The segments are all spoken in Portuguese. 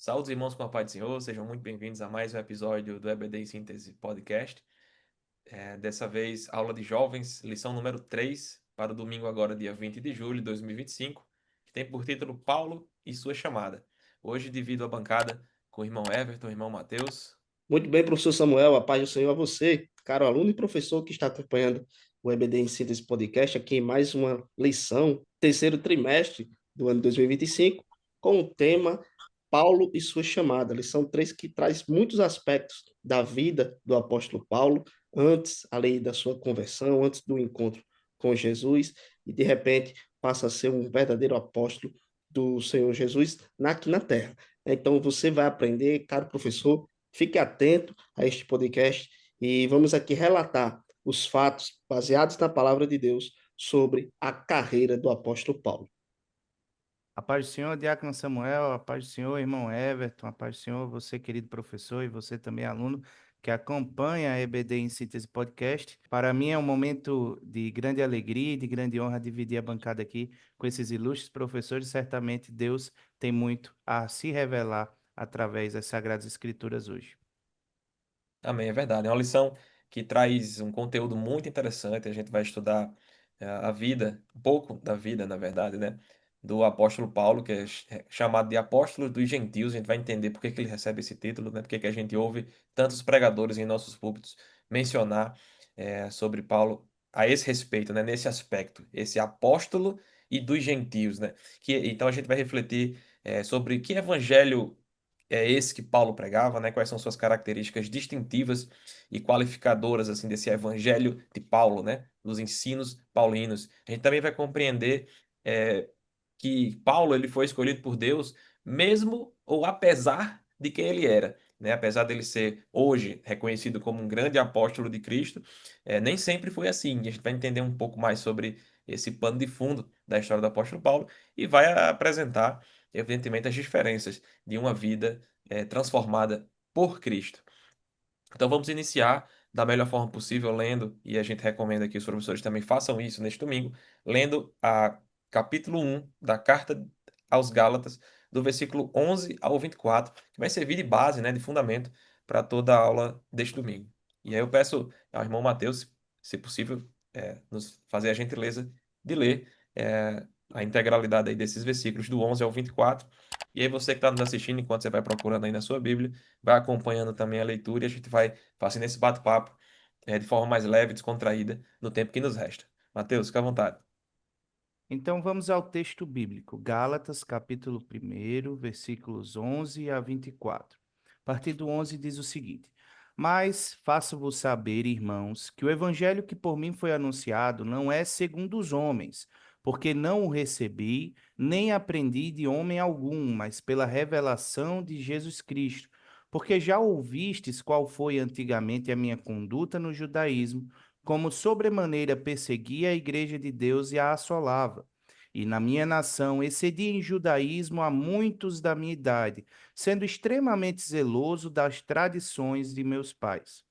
Saúde, irmãos, com a paz do Senhor, sejam muito bem-vindos a mais um episódio do EBD em Síntese Podcast. Dessa vez, aula de jovens, lição número 3 para o domingo agora, dia 20 de julho de 2025, que tem por título Paulo e sua chamada. Hoje divido a bancada com o irmão Everton, o irmão Mateus. Muito bem, professor Samuel, a paz do Senhor a você, caro aluno e professor que está acompanhando o EBD em Síntese Podcast, aqui em mais uma lição, terceiro trimestre do ano 2025, com o tema Paulo e sua chamada, lição 3, que traz muitos aspectos da vida do apóstolo Paulo, antes ali da sua conversão, antes do encontro com Jesus, e de repente passa a ser um verdadeiro apóstolo do Senhor Jesus aqui na terra. Então você vai aprender, caro professor, fique atento a este podcast e vamos aqui relatar os fatos baseados na palavra de Deus sobre a carreira do apóstolo Paulo. A paz do Senhor, Diácono Samuel, a paz do Senhor, irmão Everton, a paz do Senhor, você, querido professor, e você também, aluno, que acompanha a EBD em Síntese Podcast. Para mim é um momento de grande alegria e de grande honra dividir a bancada aqui com esses ilustres professores. Certamente Deus tem muito a se revelar através das Sagradas Escrituras hoje. Amém, é verdade. É uma lição que traz um conteúdo muito interessante. A gente vai estudar a vida, um pouco da vida, na verdade, né? Do apóstolo Paulo, que é chamado de apóstolo dos gentios. A gente vai entender por que que ele recebe esse título, né? Por que que a gente ouve tantos pregadores em nossos púlpitos mencionar sobre Paulo a esse respeito, né? Nesse aspecto, esse apóstolo e dos gentios, né? Então a gente vai refletir sobre que evangelho é esse que Paulo pregava, né? Quais são suas características distintivas e qualificadoras assim desse evangelho de Paulo, né? Dos ensinos paulinos. A gente também vai compreender é, que Paulo ele foi escolhido por Deus mesmo ou apesar de quem ele era, né? Apesar dele ser hoje reconhecido como um grande apóstolo de Cristo, nem sempre foi assim. E a gente vai entender um pouco mais sobre esse pano de fundo da história do apóstolo Paulo e vai apresentar, evidentemente, as diferenças de uma vida transformada por Cristo. Então vamos iniciar da melhor forma possível lendo, e a gente recomenda que os professores também façam isso neste domingo, lendo a capítulo 1 da carta aos Gálatas, do versículo 11 ao 24, que vai servir de base, né, de fundamento para toda a aula deste domingo. E aí eu peço ao irmão Mateus, se possível, nos fazer a gentileza de ler a integralidade aí desses versículos do 11 ao 24. E aí você que está nos assistindo, enquanto você vai procurando aí na sua Bíblia, vai acompanhando também a leitura e a gente vai fazendo esse bate-papo de forma mais leve, descontraída, no tempo que nos resta. Mateus, fica à vontade. Então vamos ao texto bíblico, Gálatas, capítulo 1, versículos 11 a 24. A partir do 11 diz o seguinte: Mas faço-vos saber, irmãos, que o evangelho que por mim foi anunciado não é segundo os homens, porque não o recebi, nem aprendi de homem algum, mas pela revelação de Jesus Cristo. Porque já ouvistes qual foi antigamente a minha conduta no judaísmo, como sobremaneira perseguia a igreja de Deus e a assolava. E na minha nação excedi em judaísmo a muitos da minha idade, sendo extremamente zeloso das tradições de meus pais.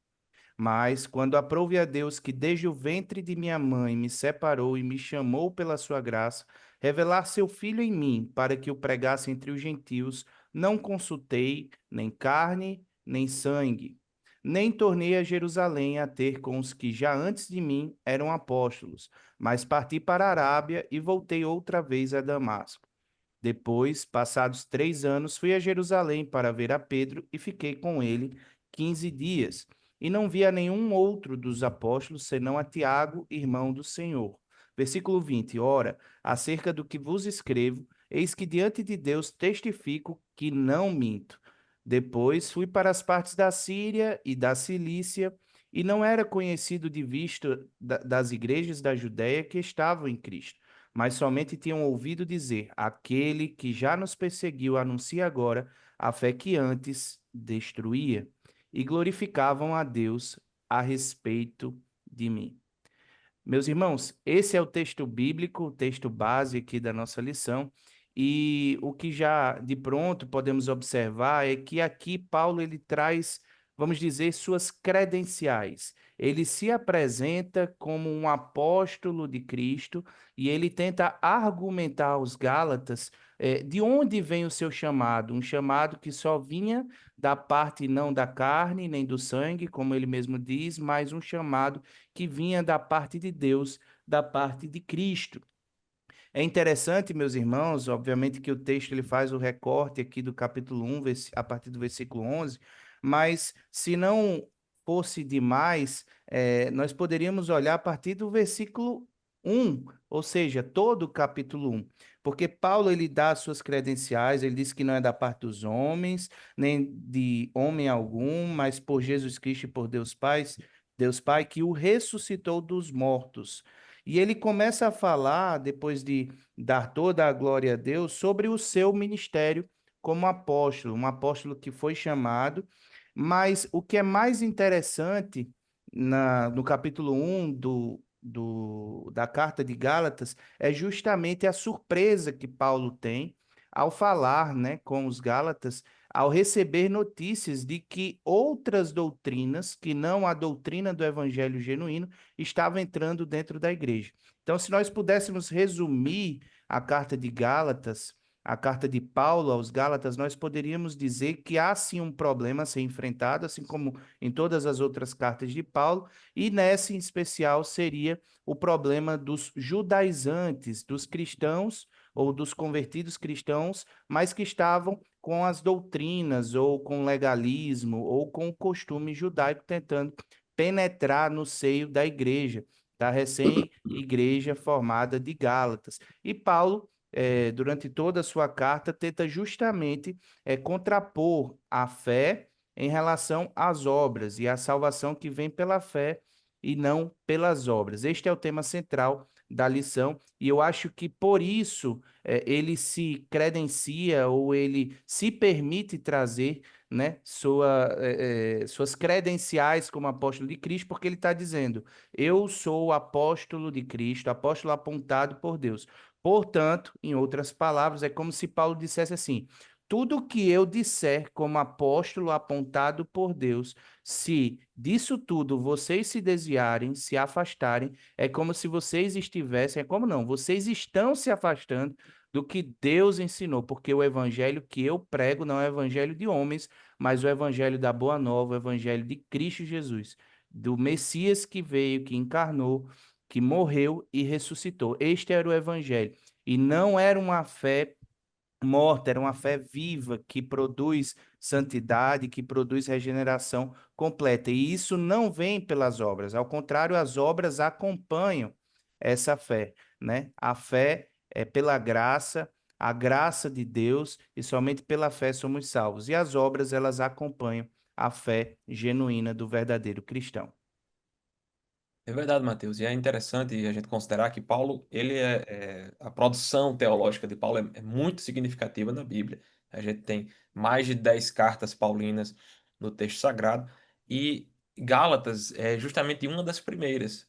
Mas, quando aprouve a Deus que desde o ventre de minha mãe me separou e me chamou pela sua graça, revelar seu Filho em mim, para que o pregasse entre os gentios, não consultei nem carne, nem sangue, nem tornei a Jerusalém a ter com os que já antes de mim eram apóstolos, mas parti para a Arábia e voltei outra vez a Damasco. Depois, passados 3 anos, fui a Jerusalém para ver a Pedro e fiquei com ele 15 dias. E não vi a nenhum outro dos apóstolos, senão a Tiago, irmão do Senhor. Versículo 20. Ora, acerca do que vos escrevo, eis que diante de Deus testifico que não minto. Depois fui para as partes da Síria e da Cilícia, e não era conhecido de vista das igrejas da Judéia que estavam em Cristo, mas somente tinham ouvido dizer: aquele que já nos perseguiu anuncia agora a fé que antes destruía, e glorificavam a Deus a respeito de mim. Meus irmãos, esse é o texto bíblico, o texto base aqui da nossa lição, e o que já de pronto podemos observar é que aqui Paulo ele traz, vamos dizer, suas credenciais. Ele se apresenta como um apóstolo de Cristo e ele tenta argumentar aos Gálatas de onde vem o seu chamado? Um chamado que só vinha da parte não da carne, nem do sangue, como ele mesmo diz, mas um chamado que vinha da parte de Deus, da parte de Cristo. É interessante, meus irmãos, obviamente que o texto ele faz o recorte aqui do capítulo 1, a partir do versículo 11, mas se não fosse demais, nós poderíamos olhar a partir do versículo 1, ou seja, todo o capítulo 1, porque Paulo ele dá as suas credenciais, ele diz que não é da parte dos homens, nem de homem algum, mas por Jesus Cristo e por Deus Pai, que o ressuscitou dos mortos. E ele começa a falar, depois de dar toda a glória a Deus, sobre o seu ministério como apóstolo, um apóstolo que foi chamado. Mas o que é mais interessante no capítulo 1 da carta de Gálatas é justamente a surpresa que Paulo tem ao falar, né, com os Gálatas, ao receber notícias de que outras doutrinas, que não a doutrina do evangelho genuíno, estavam entrando dentro da igreja. Então, se nós pudéssemos resumir a carta de Gálatas, a carta de Paulo aos Gálatas, nós poderíamos dizer que há sim um problema a ser enfrentado, assim como em todas as outras cartas de Paulo, e nessa em especial seria o problema dos judaizantes, dos cristãos ou dos convertidos cristãos, mas que estavam com as doutrinas ou com o legalismo ou com o costume judaico tentando penetrar no seio da igreja, da recém-igreja formada de Gálatas. E Paulo durante toda a sua carta, tenta justamente contrapor a fé em relação às obras e a salvação que vem pela fé e não pelas obras. Este é o tema central da lição, e eu acho que por isso ele se credencia ou ele se permite trazer, né, suas credenciais como apóstolo de Cristo, porque ele está dizendo: eu sou o apóstolo de Cristo, apóstolo apontado por Deus. Portanto, em outras palavras, é como se Paulo dissesse assim: tudo que eu disser como apóstolo apontado por Deus, se disso tudo vocês se desviarem, se afastarem, é como se vocês estivessem, é como não, vocês estão se afastando do que Deus ensinou, porque o evangelho que eu prego não é o evangelho de homens, mas o evangelho da Boa Nova, o evangelho de Cristo Jesus, do Messias que veio, que encarnou, que morreu e ressuscitou. Este era o evangelho. E não era uma fé morta, era uma fé viva que produz santidade, que produz regeneração completa. E isso não vem pelas obras, ao contrário, as obras acompanham essa fé, né? A fé é pela graça, a graça de Deus, e somente pela fé somos salvos. E as obras, elas acompanham a fé genuína do verdadeiro cristão. É verdade, Mateus. E é interessante a gente considerar que Paulo, a produção teológica de Paulo é muito significativa na Bíblia. A gente tem mais de 10 cartas paulinas no texto sagrado e Gálatas é justamente uma das primeiras.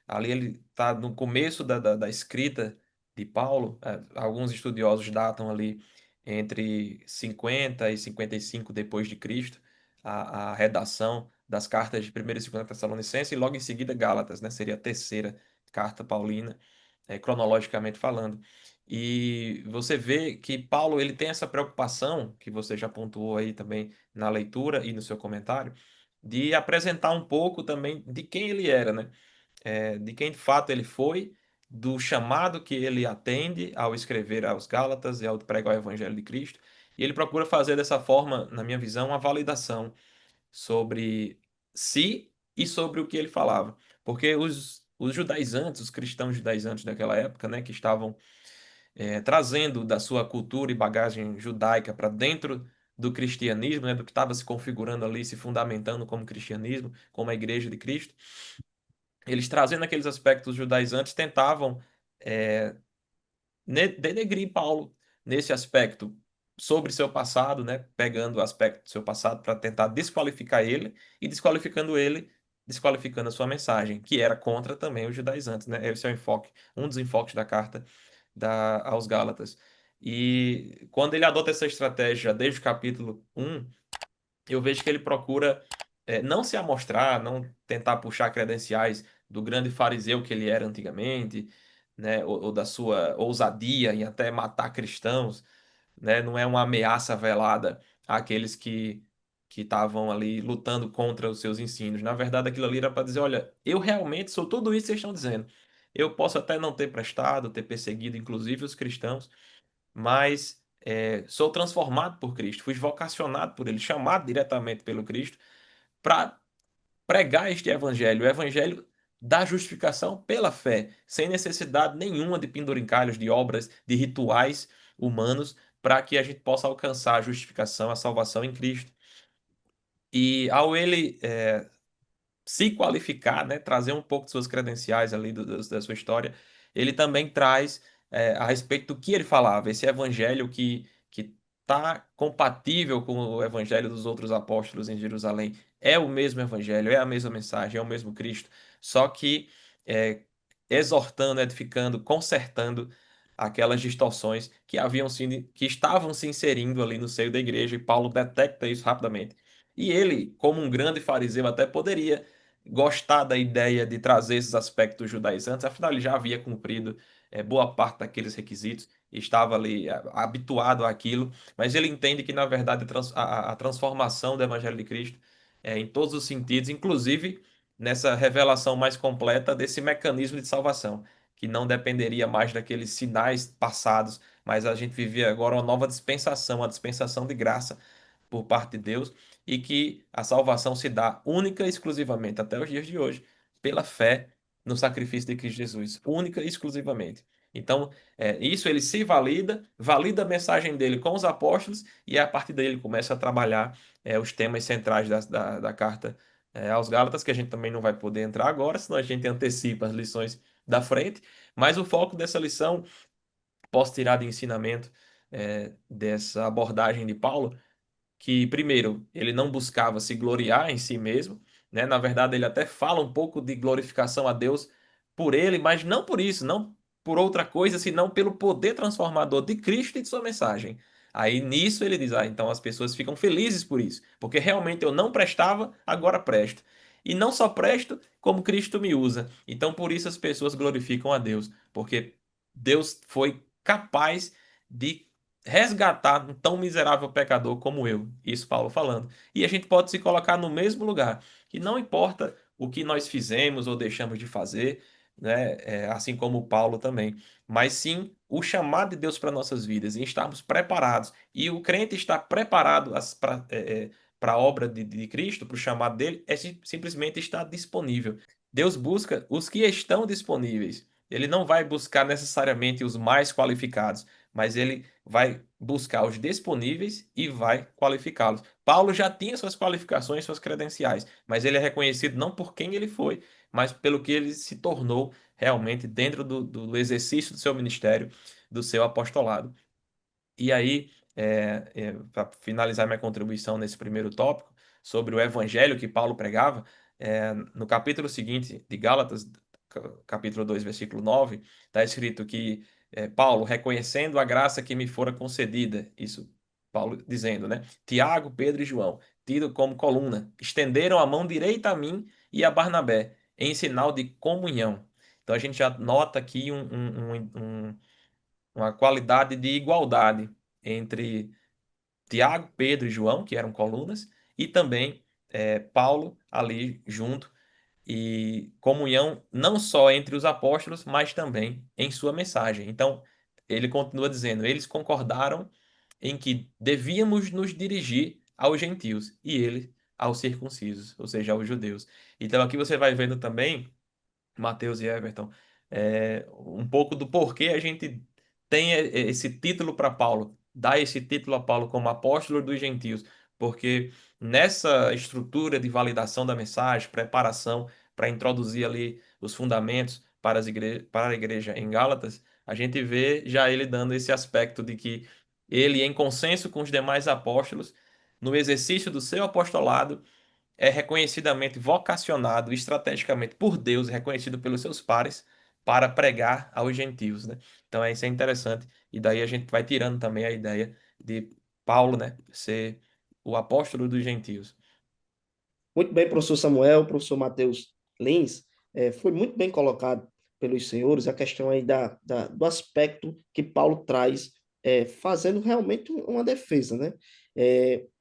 Ali ele está no começo da escrita de Paulo. Alguns estudiosos datam ali entre 50 e 55 depois de Cristo a redação das cartas de 1ª e 2ª Tessalonicenses e logo em seguida Gálatas, né? Seria a terceira carta paulina, cronologicamente falando. E você vê que Paulo ele tem essa preocupação, que você já pontuou aí também na leitura e no seu comentário, de apresentar um pouco também de quem ele era, né? De quem de fato ele foi, do chamado que ele atende ao escrever aos Gálatas e ao pregar o Evangelho de Cristo. E ele procura fazer dessa forma, na minha visão, uma validação sobre si e sobre o que ele falava. Porque os judaizantes, os cristãos judaizantes daquela época, né, que estavam trazendo da sua cultura e bagagem judaica para dentro do cristianismo, né, do que estava se configurando ali, se fundamentando como cristianismo, como a igreja de Cristo, eles trazendo aqueles aspectos judaizantes tentavam é, denegrir Paulo nesse aspecto sobre seu passado, né? Pegando o aspecto do seu passado para tentar desqualificar ele e desqualificando ele, desqualificando a sua mensagem, que era contra também os judaizantes, né? Esse é o enfoque, um dos enfoques da carta aos Gálatas. E quando ele adota essa estratégia desde o capítulo 1, eu vejo que ele procura não se amostrar, não tentar puxar credenciais do grande fariseu que ele era antigamente, né, ou da sua ousadia em até matar cristãos, né, não é uma ameaça velada àqueles que estavam ali lutando contra os seus ensinos. Na verdade, aquilo ali era para dizer, olha, eu realmente sou tudo isso que vocês estão dizendo. Eu posso até não ter prestado, ter perseguido, inclusive os cristãos, mas sou transformado por Cristo, fui vocacionado por Ele, chamado diretamente pelo Cristo para pregar este evangelho, o evangelho da justificação pela fé, sem necessidade nenhuma de penduricalhos, de obras, de rituais humanos, para que a gente possa alcançar a justificação, a salvação em Cristo. E ao ele se qualificar, né, trazer um pouco de suas credenciais ali da sua história, ele também traz a respeito do que ele falava, esse evangelho que está compatível com o evangelho dos outros apóstolos em Jerusalém. É o mesmo evangelho, é a mesma mensagem, é o mesmo Cristo, só que é, exortando, edificando, consertando aquelas distorções que que estavam se inserindo ali no seio da igreja, e Paulo detecta isso rapidamente. E ele, como um grande fariseu, até poderia gostar da ideia de trazer esses aspectos judaizantes, afinal ele já havia cumprido boa parte daqueles requisitos, estava ali habituado àquilo, mas ele entende que, na verdade, a transformação do Evangelho de Cristo é em todos os sentidos, inclusive nessa revelação mais completa desse mecanismo de salvação, que não dependeria mais daqueles sinais passados, mas a gente vivia agora uma nova dispensação, a dispensação de graça por parte de Deus, e que a salvação se dá única e exclusivamente até os dias de hoje pela fé no sacrifício de Cristo Jesus, única e exclusivamente. Então, isso ele se valida a mensagem dele com os apóstolos, e a partir daí ele começa a trabalhar os temas centrais da carta aos Gálatas, que a gente também não vai poder entrar agora, senão a gente antecipa as lições da frente, mas o foco dessa lição, posso tirar de ensinamento dessa abordagem de Paulo, que, primeiro, ele não buscava se gloriar em si mesmo, né? Na verdade, ele até fala um pouco de glorificação a Deus por ele, mas não por isso, não por outra coisa, senão pelo poder transformador de Cristo e de sua mensagem. Aí nisso ele diz: ah, então as pessoas ficam felizes por isso, porque realmente eu não prestava, agora presto. E não só presto, como Cristo me usa. Então por isso as pessoas glorificam a Deus, porque Deus foi capaz de resgatar um tão miserável pecador como eu. Isso Paulo falando. E a gente pode se colocar no mesmo lugar, que não importa o que nós fizemos ou deixamos de fazer, né? Assim como Paulo também, mas sim o chamado de Deus para nossas vidas e estarmos preparados. E o crente estar preparado para a obra de Cristo, para o chamado dele, é simplesmente estar disponível. Deus busca os que estão disponíveis. Ele não vai buscar necessariamente os mais qualificados, mas ele vai buscar os disponíveis e vai qualificá-los. Paulo já tinha suas qualificações, suas credenciais, mas ele é reconhecido não por quem ele foi, mas pelo que ele se tornou realmente dentro do exercício do seu ministério, do seu apostolado. E aí, para finalizar minha contribuição nesse primeiro tópico, sobre o evangelho que Paulo pregava, no capítulo seguinte de Gálatas, capítulo 2 versículo 9, está escrito que Paulo, reconhecendo a graça que me fora concedida, isso Paulo dizendo, né? Tiago, Pedro e João, tido como coluna, estenderam a mão direita a mim e a Barnabé, em sinal de comunhão. Então a gente já nota aqui uma qualidade de igualdade entre Tiago, Pedro e João, que eram colunas, e também Paulo ali junto, e comunhão não só entre os apóstolos, mas também em sua mensagem. Então, ele continua dizendo: eles concordaram em que devíamos nos dirigir aos gentios e ele aos circuncisos, ou seja, aos judeus. Então, aqui você vai vendo também, Mateus e Everton, um pouco do porquê a gente tem esse título para Paulo, dá esse título a Paulo como apóstolo dos gentios, porque nessa estrutura de validação da mensagem, preparação para introduzir ali os fundamentos para a igreja em Gálatas, a gente vê já ele dando esse aspecto de que ele, em consenso com os demais apóstolos, no exercício do seu apostolado, é reconhecidamente vocacionado estrategicamente por Deus, reconhecido pelos seus pares, para pregar aos gentios, né? Então, isso é interessante. E daí a gente vai tirando também a ideia de Paulo, né, ser o apóstolo dos gentios. Muito bem, professor Samuel, professor Matheus Lins, foi muito bem colocado pelos senhores, a questão aí do aspecto que Paulo traz, fazendo realmente uma defesa, né?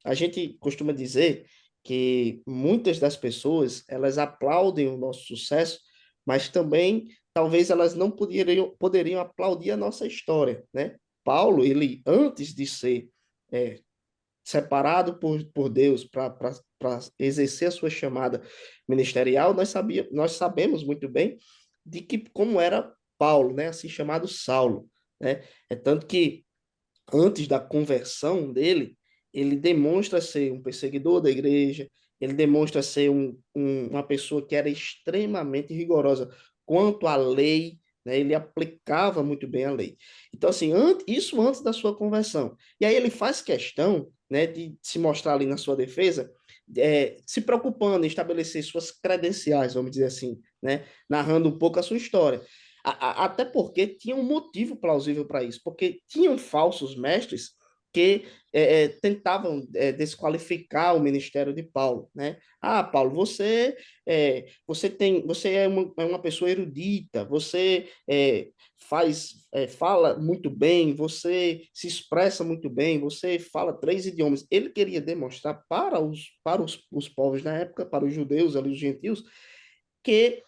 A gente costuma dizer que muitas das pessoas, elas aplaudem o nosso sucesso, mas também talvez elas não poderiam aplaudir a nossa história, né? Paulo, ele antes de ser é, separado por Deus para exercer a sua chamada ministerial, nós sabemos muito bem de que como era Paulo, né, assim chamado Saulo, né? É tanto que antes da conversão dele, ele demonstra ser um perseguidor da igreja, ele demonstra ser uma pessoa que era extremamente rigorosa quanto à lei, né? Ele aplicava muito bem a lei. Então, assim, isso antes da sua conversão. E aí ele faz questão, né, de se mostrar ali na sua defesa, se preocupando em estabelecer suas credenciais, vamos dizer assim, né, narrando um pouco a sua história. Até porque tinha um motivo plausível para isso, porque tinham falsos mestres que tentavam desqualificar o ministério de Paulo, né? Ah, Paulo, você é uma pessoa erudita, você fala muito bem, você se expressa muito bem, você fala 3 idiomas. Ele queria demonstrar para os povos na época, para os judeus ali, os gentios, que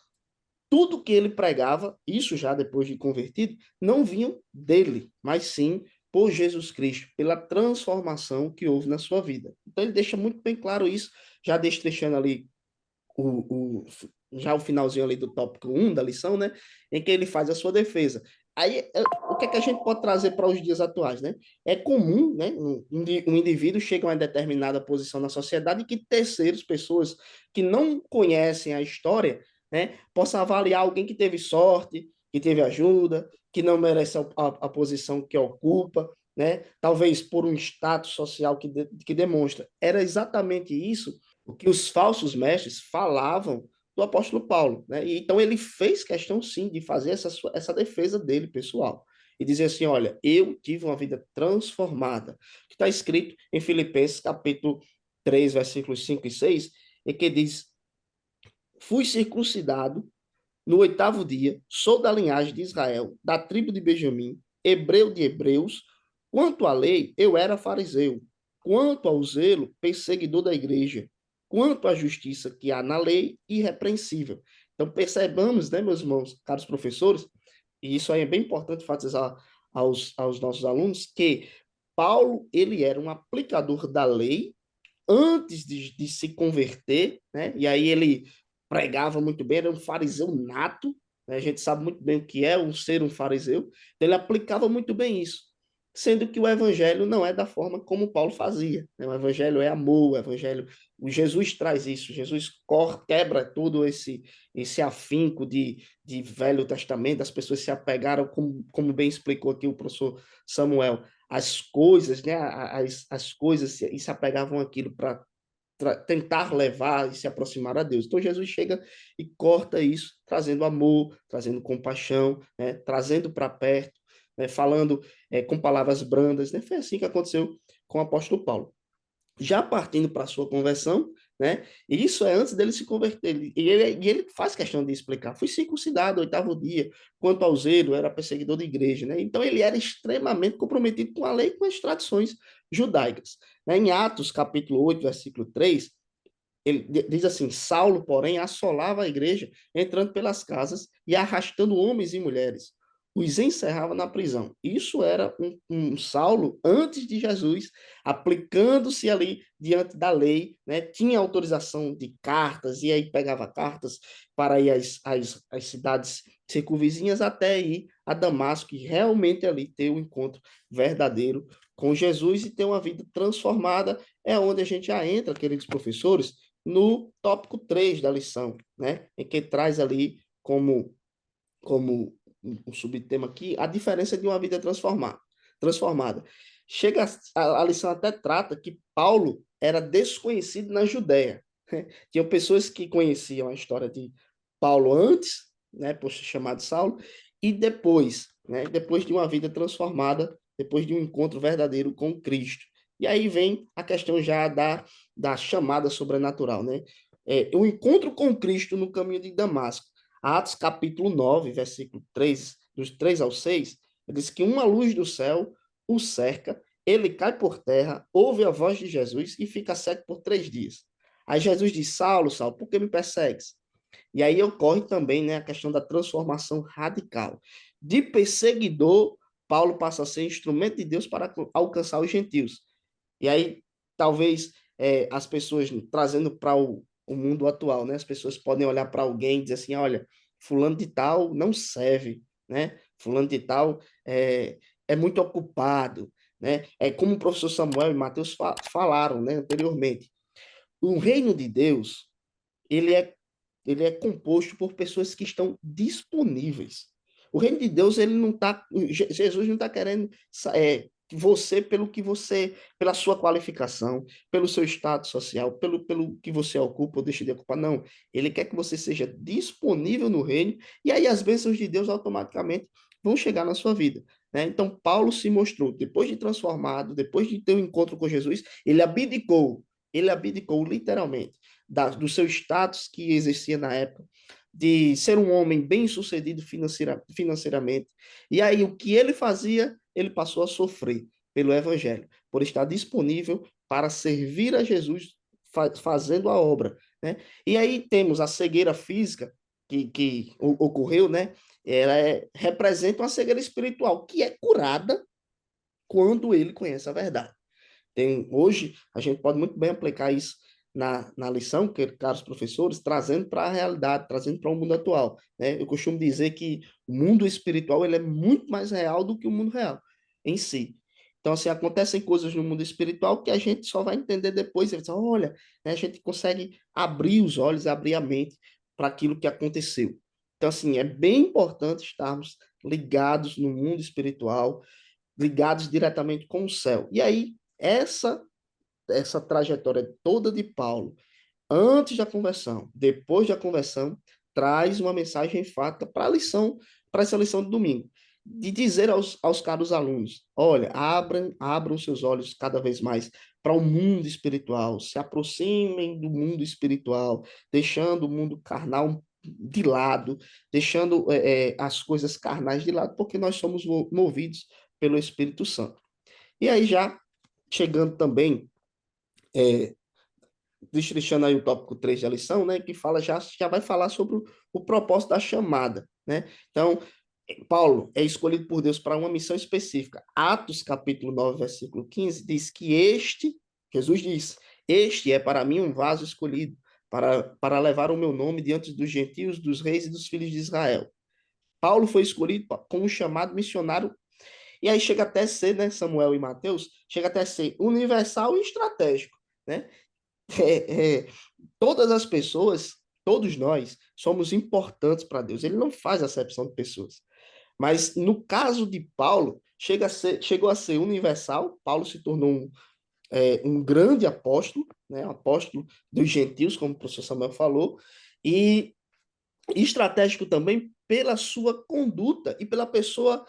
tudo que ele pregava, isso já depois de convertido, não vinham dele, mas sim por Jesus Cristo, pela transformação que houve na sua vida. Então ele deixa muito bem claro isso, já deixando ali já o finalzinho ali do tópico 1 da lição, né, em que ele faz a sua defesa. Aí, o que é que a gente pode trazer para os dias atuais, né? É comum, né, um indivíduo chega a uma determinada posição na sociedade e que terceiros, pessoas que não conhecem a história, né, possam avaliar alguém que teve sorte, que teve ajuda, que não merece a posição que ocupa, né? Talvez por um status social que demonstra. Era exatamente isso o que os falsos mestres falavam do apóstolo Paulo, né? E, então ele fez questão sim de fazer essa defesa dele pessoal e dizer assim, olha, eu tive uma vida transformada, que está escrito em Filipenses capítulo 3, versículos 5 e 6, em que diz, fui circuncidado no 8º dia, sou da linhagem de Israel, da tribo de Benjamim, hebreu de hebreus. Quanto à lei, eu era fariseu. Quanto ao zelo, perseguidor da igreja. Quanto à justiça que há na lei, irrepreensível. Então, percebamos, né, meus irmãos, caros professores, e isso aí é bem importante enfatizar aos nossos alunos, que Paulo, ele era um aplicador da lei, antes de se converter, né? E aí ele pregava muito bem, era um fariseu nato, né? A gente sabe muito bem o que é ser um fariseu, então ele aplicava muito bem isso, sendo que o evangelho não é da forma como Paulo fazia, né? O evangelho é amor, o Jesus traz isso, Jesus quebra todo esse afinco de Velho Testamento, as pessoas se apegaram, como bem explicou aqui o professor Samuel, as coisas, né, as coisas e se apegavam àquilo para tentar levar e se aproximar a Deus. Então Jesus chega e corta isso, trazendo amor, trazendo compaixão, né, trazendo para perto, né, falando com palavras brandas. Né? Foi assim que aconteceu com o apóstolo Paulo. Já partindo para a sua conversão, né? E isso é antes dele se converter. E ele faz questão de explicar. Fui circuncidado 8º dia. Quanto ao zelo, era perseguidor da igreja, né? Então ele era extremamente comprometido com a lei e com as tradições judaicas. Né? Em Atos, capítulo 8, versículo 3, ele diz assim: Saulo, porém, assolava a igreja, entrando pelas casas e arrastando homens e mulheres. Os encerrava na prisão. Isso era um Saulo antes de Jesus, aplicando-se ali diante da lei, né? Tinha autorização de cartas, e aí pegava cartas para ir às cidades circunvizinhas até ir a Damasco e realmente ali ter um encontro verdadeiro com Jesus e ter uma vida transformada. É onde a gente já entra, queridos professores, no tópico 3 da lição, né? Em que traz ali como um subtema aqui a diferença de uma vida transformada. Chega a lição até trata que Paulo era desconhecido na Judéia. Né? Tinham pessoas que conheciam a história de Paulo antes, né, por ser chamado Saulo, e depois, né, depois de uma vida transformada, depois de um encontro verdadeiro com Cristo. E aí vem a questão já da chamada sobrenatural, né? O encontro com Cristo no caminho de Damasco Atos capítulo 9, versículo 3, dos 3 ao 6, ele diz que uma luz do céu o cerca, ele cai por terra, ouve a voz de Jesus e fica cego por 3 dias. Aí Jesus diz, Saulo, Saulo, por que me persegues? E aí ocorre também, né, a questão da transformação radical. De perseguidor, Paulo passa a ser instrumento de Deus para alcançar os gentios. E aí, talvez, as pessoas, trazendo para o mundo atual, né, as pessoas podem olhar para alguém e dizer assim, olha, fulano de tal não serve, né? Fulano de tal é muito ocupado, né? É como o professor Samuel e Mateus falaram, né, anteriormente. O reino de Deus, ele é ele é composto por pessoas que estão disponíveis. O reino de Deus, ele não tá, Jesus não está querendo você pelo que você, pela sua qualificação, pelo seu status social, pelo que você ocupa ou deixa de ocupar, não. Ele quer que você seja disponível no reino, e aí as bênçãos de Deus automaticamente vão chegar na sua vida. Né? Então, Paulo se mostrou, depois de transformado, depois de ter um encontro com Jesus, ele abdicou literalmente do seu status que exercia na época, de ser um homem bem-sucedido financeiramente. E aí, o que ele fazia, ele passou a sofrer pelo Evangelho, por estar disponível para servir a Jesus fazendo a obra. Né? E aí temos a cegueira física que ocorreu, né? Ela representa uma cegueira espiritual que é curada quando ele conhece a verdade. Hoje, a gente pode muito bem aplicar isso na lição, caros professores, trazendo para a realidade, trazendo para o mundo atual. Né? Eu costumo dizer que o mundo espiritual ele é muito mais real do que o mundo real em si. Então, assim, acontecem coisas no mundo espiritual que a gente só vai entender depois. E dizer, olha, né, a gente consegue abrir os olhos, abrir a mente para aquilo que aconteceu. Então, assim, é bem importante estarmos ligados no mundo espiritual, ligados diretamente com o céu. E aí, essa trajetória toda de Paulo, antes da conversão, depois da conversão, traz uma mensagem enfática para a lição, para essa lição de domingo, de dizer aos caros alunos, olha, abram seus olhos cada vez mais para o mundo espiritual, se aproximem do mundo espiritual, deixando o mundo carnal de lado, deixando as coisas carnais de lado, porque nós somos movidos pelo Espírito Santo. E aí já chegando também destrinchando aí o tópico 3 da lição, né, que fala já vai falar sobre o propósito da chamada, né? Então, Paulo é escolhido por Deus para uma missão específica. Atos capítulo 9, versículo 15 diz que Jesus diz, este é para mim um vaso escolhido para levar o meu nome diante dos gentios, dos reis e dos filhos de Israel. Paulo foi escolhido como chamado missionário, e aí chega até ser, né, Samuel e Mateus, chega até ser universal e estratégico, né? É, é, todas as pessoas, todos nós, somos importantes para Deus. Ele não faz acepção de pessoas. Mas no caso de Paulo, chegou a ser universal. Paulo se tornou um grande apóstolo, né? Um apóstolo dos gentios, como o professor Samuel falou, e estratégico também pela sua conduta e pela pessoa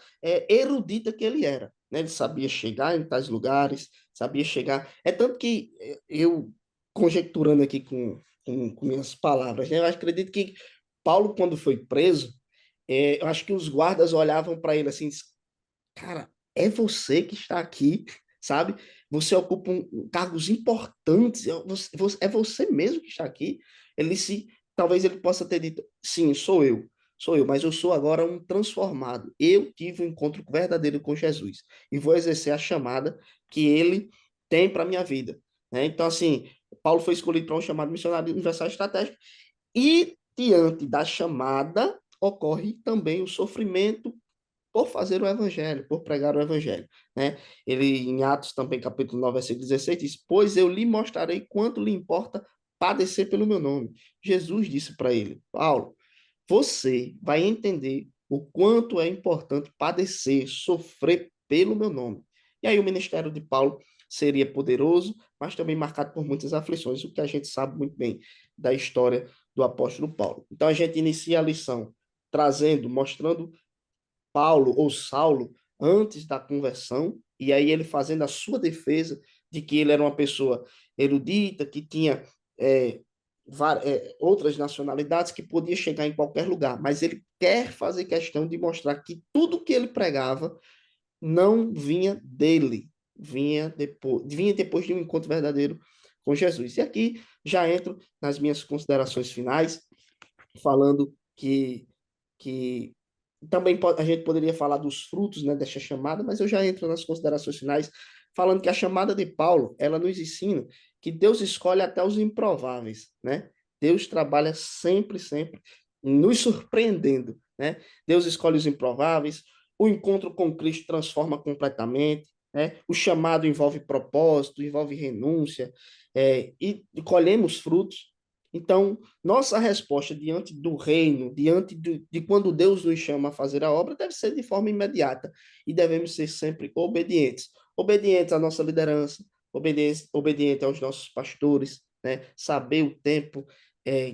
erudita que ele era. Né? Ele sabia chegar em tais lugares, sabia chegar. É tanto que eu, conjecturando aqui com minhas palavras, né? Eu acredito que Paulo, quando foi preso, eu acho que os guardas olhavam para ele assim, cara, é você que está aqui, sabe? Você ocupa cargos importantes, é você mesmo que está aqui. Ele se, talvez ele possa ter dito, sim, sou eu, mas eu sou agora um transformado. Eu tive um encontro verdadeiro com Jesus e vou exercer a chamada que ele tem para minha vida. Né? Então, assim, Paulo foi escolhido para um chamado missionário universal estratégico e diante da chamada ocorre também o sofrimento por fazer o evangelho, por pregar o evangelho, né? Ele, em Atos também, capítulo 9, versículo 16, diz, pois eu lhe mostrarei quanto lhe importa padecer pelo meu nome. Jesus disse para ele, Paulo, você vai entender o quanto é importante padecer, sofrer pelo meu nome. E aí o ministério de Paulo seria poderoso, mas também marcado por muitas aflições, o que a gente sabe muito bem da história do apóstolo Paulo. Então a gente inicia a lição trazendo, mostrando Paulo ou Saulo antes da conversão, e aí ele fazendo a sua defesa de que ele era uma pessoa erudita, que tinha é, outras nacionalidades, que podia chegar em qualquer lugar, mas ele quer fazer questão de mostrar que tudo que ele pregava não vinha dele, vinha depois de um encontro verdadeiro com Jesus. E aqui já entro nas minhas considerações finais, falando que também a gente poderia falar dos frutos, né, dessa chamada, mas eu já entro nas considerações finais, falando que a chamada de Paulo, ela nos ensina que Deus escolhe até os improváveis, né? Deus trabalha sempre, sempre nos surpreendendo, né? Deus escolhe os improváveis, o encontro com Cristo transforma completamente, né? O chamado envolve propósito, envolve renúncia, e colhemos frutos. Então, nossa resposta diante do reino, de quando Deus nos chama a fazer a obra, deve ser de forma imediata e devemos ser sempre obedientes. Obedientes à nossa liderança, obedientes aos nossos pastores, né? Saber o tempo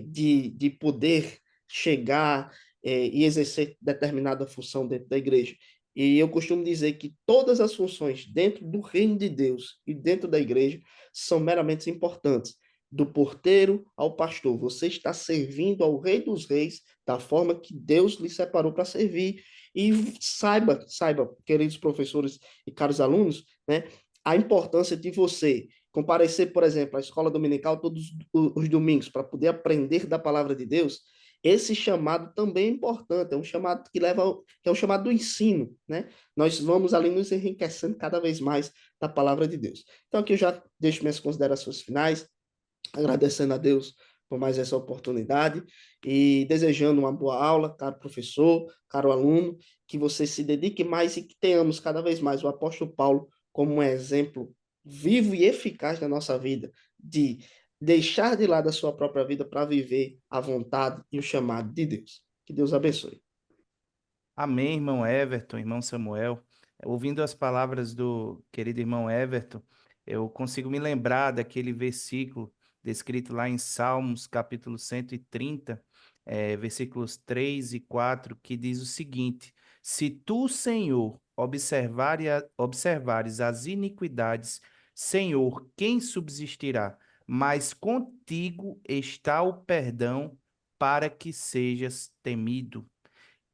de poder chegar e exercer determinada função dentro da igreja. E eu costumo dizer que todas as funções dentro do reino de Deus e dentro da igreja são meramente importantes, do porteiro ao pastor. Você está servindo ao Rei dos Reis da forma que Deus lhe separou para servir. E saiba, queridos professores e caros alunos, né, a importância de você comparecer, por exemplo, à escola dominical todos os domingos para poder aprender da palavra de Deus. Esse chamado também é importante, é um chamado que é um chamado do ensino, né? Nós vamos ali nos enriquecendo cada vez mais da palavra de Deus. Então aqui eu já deixo minhas considerações finais, agradecendo a Deus por mais essa oportunidade e desejando uma boa aula, caro professor, caro aluno, que você se dedique mais e que tenhamos cada vez mais o apóstolo Paulo como um exemplo vivo e eficaz na nossa vida, de deixar de lado a sua própria vida para viver a vontade e o chamado de Deus. Que Deus abençoe. Amém, irmão Everton, irmão Samuel. Ouvindo as palavras do querido irmão Everton, eu consigo me lembrar daquele versículo descrito lá em Salmos, capítulo 130, versículos 3 e 4, que diz o seguinte: Se tu, Senhor, observares as iniquidades, Senhor, quem subsistirá? Mas contigo está o perdão para que sejas temido.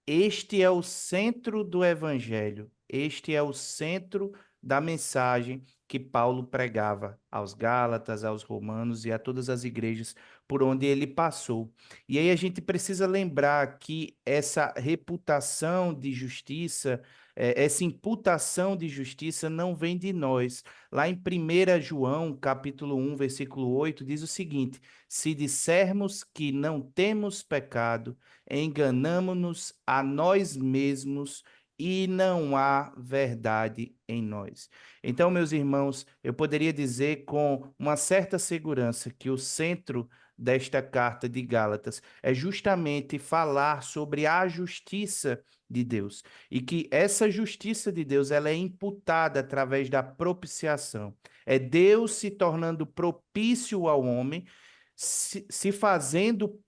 Este é o centro do evangelho, este é o centro da mensagem que Paulo pregava aos Gálatas, aos Romanos e a todas as igrejas por onde ele passou. E aí a gente precisa lembrar que essa reputação de justiça, essa imputação de justiça não vem de nós. Lá em 1 João, capítulo 1, versículo 8, diz o seguinte: Se dissermos que não temos pecado, enganamo-nos a nós mesmos e não há verdade em nós. Então, meus irmãos, eu poderia dizer com uma certa segurança que o centro desta carta de Gálatas é justamente falar sobre a justiça de Deus e que essa justiça de Deus ela é imputada através da propiciação. É Deus se tornando propício ao homem, se fazendo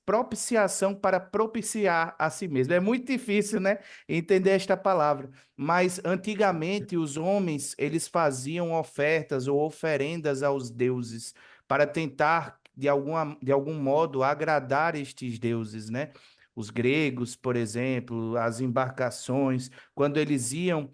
propiciação para propiciar a si mesmo. É muito difícil, né, entender esta palavra, mas antigamente os homens, eles faziam ofertas ou oferendas aos deuses para tentar, de algum modo, agradar estes deuses, né? Os gregos, por exemplo, as embarcações, quando eles iam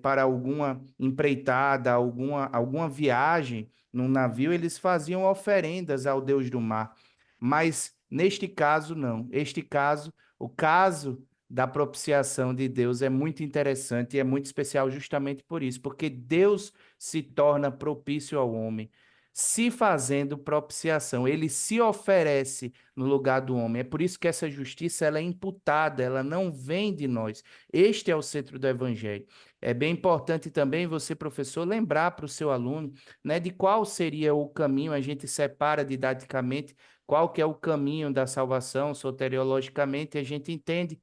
para alguma empreitada, alguma viagem, num navio, eles faziam oferendas ao Deus do mar. Mas neste caso, não. Este caso, o caso da propiciação de Deus é muito interessante e é muito especial justamente por isso, porque Deus se torna propício ao homem, se fazendo propiciação. Ele se oferece no lugar do homem. É por isso que essa justiça ela é imputada, ela não vem de nós. Este é o centro do evangelho. É bem importante também você, professor, lembrar para o seu aluno, né, de qual seria o caminho, a gente separa didaticamente qual que é o caminho da salvação, soteriologicamente, a gente entende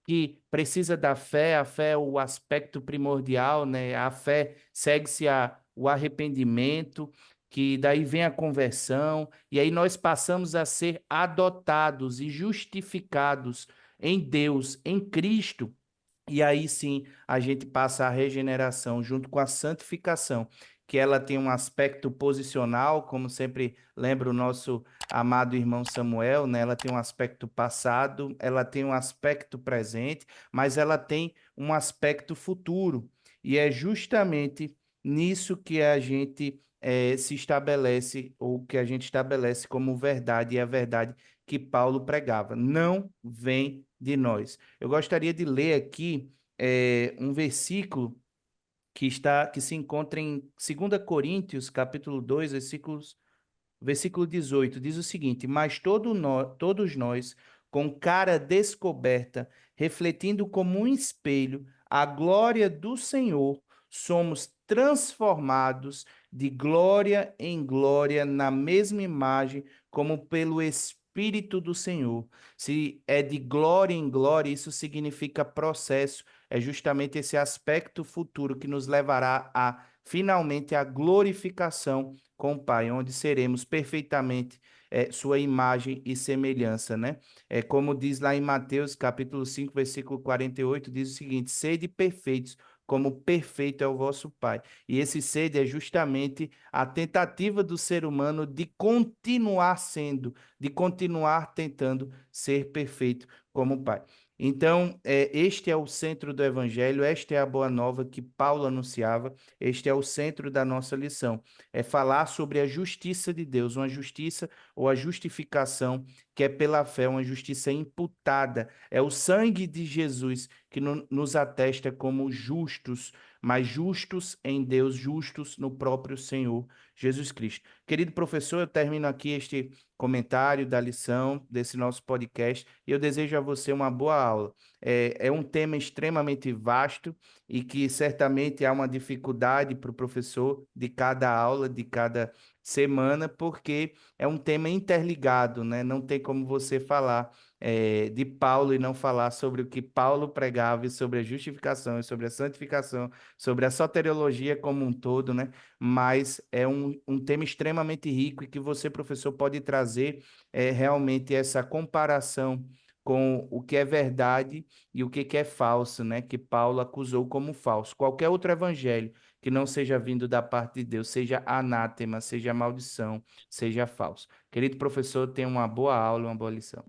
que precisa da fé, a fé é o aspecto primordial, né? A fé segue-se o arrependimento, que daí vem a conversão, e aí nós passamos a ser adotados e justificados em Deus, em Cristo. E aí sim a gente passa a regeneração junto com a santificação, que ela tem um aspecto posicional, como sempre lembra o nosso amado irmão Samuel, né? Ela tem um aspecto passado, ela tem um aspecto presente, mas ela tem um aspecto futuro. E é justamente nisso que a gente se estabelece, ou que a gente estabelece como verdade, e a verdade que Paulo pregava. Não vem de nós. Eu gostaria de ler aqui um versículo que se encontra em 2 Coríntios, capítulo 2, versículo 18, diz o seguinte: Mas todos nós, com cara descoberta, refletindo como um espelho a glória do Senhor, somos transformados de glória em glória na mesma imagem, como pelo Espírito do Senhor. Se é de glória em glória, isso significa processo, é justamente esse aspecto futuro que nos levará a finalmente a glorificação com o Pai, onde seremos perfeitamente sua imagem e semelhança, né? É como diz lá em Mateus, capítulo 5, versículo 48, diz o seguinte: sede perfeitos, como perfeito é o vosso Pai. E esse sede é justamente a tentativa do ser humano de continuar sendo, de continuar tentando ser perfeito como o Pai. Então, este é o centro do Evangelho, esta é a boa nova que Paulo anunciava, este é o centro da nossa lição. É falar sobre a justiça de Deus, uma justiça ou a justificação que é pela fé, uma justiça imputada. É o sangue de Jesus que nos atesta como justos, mas justos em Deus, justos no próprio Senhor Jesus Cristo. Querido professor, eu termino aqui este comentário da lição desse nosso podcast e eu desejo a você uma boa aula. É um tema extremamente vasto e que certamente há uma dificuldade para o professor de cada aula, de cada semana, porque é um tema interligado, né? Não tem como você falar de Paulo e não falar sobre o que Paulo pregava e sobre a justificação, e sobre a santificação, sobre a soteriologia como um todo, né? Mas é um tema extremamente rico e que você, professor, pode trazer realmente essa comparação com o que é verdade e o que é falso, né? Que Paulo acusou como falso. Qualquer outro evangelho que não seja vindo da parte de Deus, seja anátema, seja maldição, seja falso. Querido professor, tenha uma boa aula, uma boa lição.